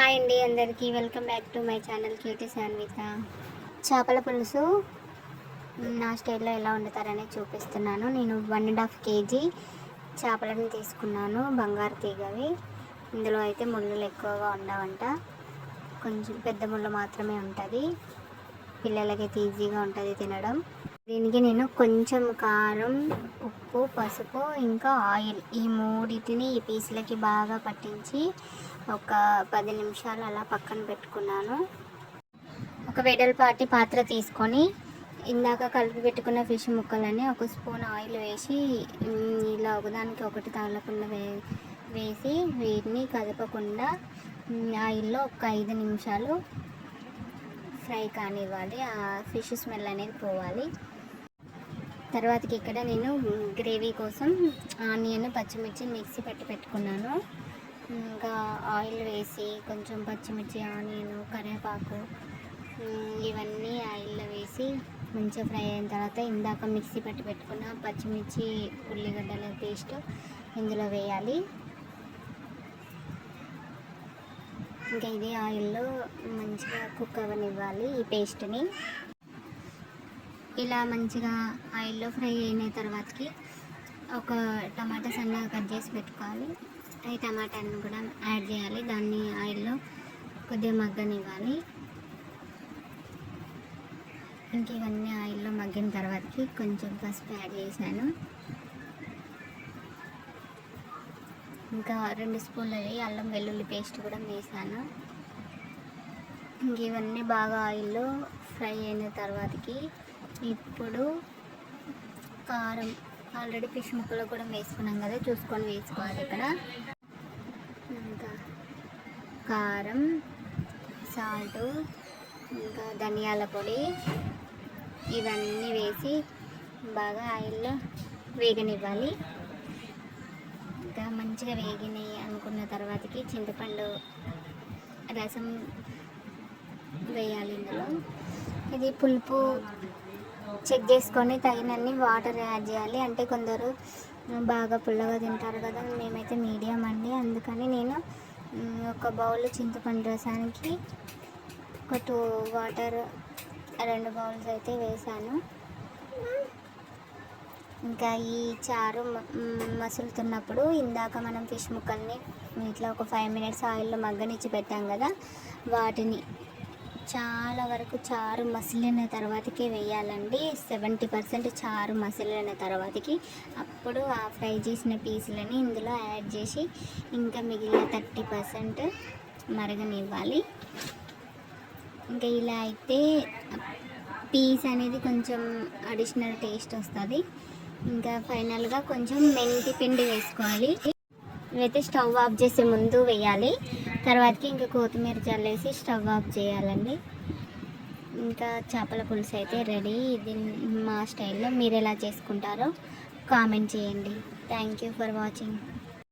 Hi అండి అందరికీ welcome back to my channel KT Sanvitha. చేపల పులుసు నా స్టైల్లో ఎలా వండుతారనే చూపిస్తున్నాను. నేను 1.5 kg చేపలను తీసుకున్నాను, బంగారు తీగవి. ఇందులో అయితే ముళ్ళులు ఎక్కువగా ఉండవంట, కొంచెం పెద్ద ముళ్ళు మాత్రమే ఉంటుంది. పిల్లలకైతే ఈజీగా ఉంటుంది తినడం. దీనికి నేను కొంచెం కారం, ఉప్పు, పసుపు ఇంకా ఆయిల్ ఈ మూడింటిని ఈ పీసులకి బాగా పట్టించి ఒక 10 నిమిషాలు అలా పక్కన పెట్టుకున్నాను. ఒక వెడల్పాటి పాత్ర తీసుకొని ఇందాక కలిపి పెట్టుకున్న ఫిష్ ముక్కలని ఒక స్పూన్ ఆయిల్ వేసి ఇలా ఒకదానికి ఒకటి తగలకుండా వేసి వీటిని కదపకుండా ఆయిల్లో ఒక 5 నిమిషాలు ఫ్రై కానివ్వాలి. ఆ ఫిష్ స్మెల్ అనేది పోవాలి. తర్వాతకి ఇక్కడ నేను గ్రేవీ కోసం ఆనియన్, పచ్చిమిర్చి మిక్సీ పట్టి పెట్టుకున్నాను. ఇంకా ఆయిల్ వేసి కొంచెం పచ్చిమిర్చి, ఆనియన్, కరివేపాకు ఇవన్నీ ఆయిల్లో వేసి మంచిగా ఫ్రై అయిన తర్వాత ఇందాక మిక్సీ పట్టి పెట్టుకున్న పచ్చిమిర్చి, ఉల్లిగడ్డల పేస్ట్ ఇందులో వేయాలి. ఇంకా ఇదే ఆయిల్లో మంచిగా కుక్ అవ్వనివ్వాలి ఈ పేస్ట్ని. ఇలా మంచిగా ఆయిల్లో ఫ్రై అయిన తర్వాతకి ఒక టమాటా సన్నగా కట్ చేసి పెట్టుకోవాలి. ఈ టమాటాని కూడా యాడ్ చేయాలి. దాన్ని ఆయిల్లో కొద్దిగా మగ్గనివ్వాలి. ఇంక ఇవన్నీ ఆయిల్లో మగ్గిన తర్వాతకి కొంచెం పసుపు యాడ్ చేశాను. ఇంకా 2 స్పూన్లు అల్లం వెల్లుల్లి పేస్ట్ కూడా వేసాను. ఇంక ఇవన్నీ బాగా ఆయిల్లో ఫ్రై అయిన తర్వాతకి ఇప్పుడు కారం ఆల్రెడీ ఫిష్ ముక్కలో కూడా వేసుకున్నాం కదా, చూసుకొని వేసుకోవాలి. ఇక్కడ ఇంకా కారం, సాల్ట్, ఇంకా ధనియాల పొడి ఇవన్నీ వేసి బాగా ఆయిల్లో వేగనివ్వాలి. ఇంకా మంచిగా వేగినాయి అనుకున్న తర్వాతకి చింతపండు రసం వేయాలి. ఇందులో ఇది పులుపు చెక్ చేసుకొని తగినన్ని వాటర్ యాడ్ చేయాలి. అంటే కొందరు బాగా పుల్లగా తింటారు కదా, మేమైతే మీడియం అండి. అందుకని నేను ఒక బౌల్ చింతపండు రసానికి ఒక 2 వాటర్ 2 బౌల్స్ అయితే వేసాను. ఇంకా ఈ చారు మసులుతున్నప్పుడు ఇందాక మనం ఫిష్ ముక్కల్ని ఇట్లా ఒక 5 మినిట్స్ ఆయిల్లో మగ్గనిచ్చి పెట్టాం కదా, వాటిని చాలా వరకు చారు మసిలిన తర్వాతకే వేయాలండి. 70% చారు మసిలిన తర్వాతకి అప్పుడు ఆ ఫ్రై చేసిన పీసులని ఇందులో యాడ్ చేసి ఇంకా మిగిలిన 30% మరగనివ్వాలి. ఇంకా ఇలా అయితే పీస్ అనేది కొంచెం అడిషనల్ టేస్ట్ వస్తుంది. ఇంకా ఫైనల్గా కొంచెం మెంతి పిండి వేసుకోవాలి. ఇవైతే స్టవ్ ఆఫ్ చేసే ముందు వేయాలి. తర్వాతకి ఇంకా కొత్తిమీర చల్లేసి స్టవ్ ఆఫ్ చేయాలండి. ఇంకా చేపల పులుసు అయితే రెడీ. ఇది మా స్టైల్లో మీరు ఎలా చేసుకుంటారో కామెంట్ చేయండి. Thank you for watching.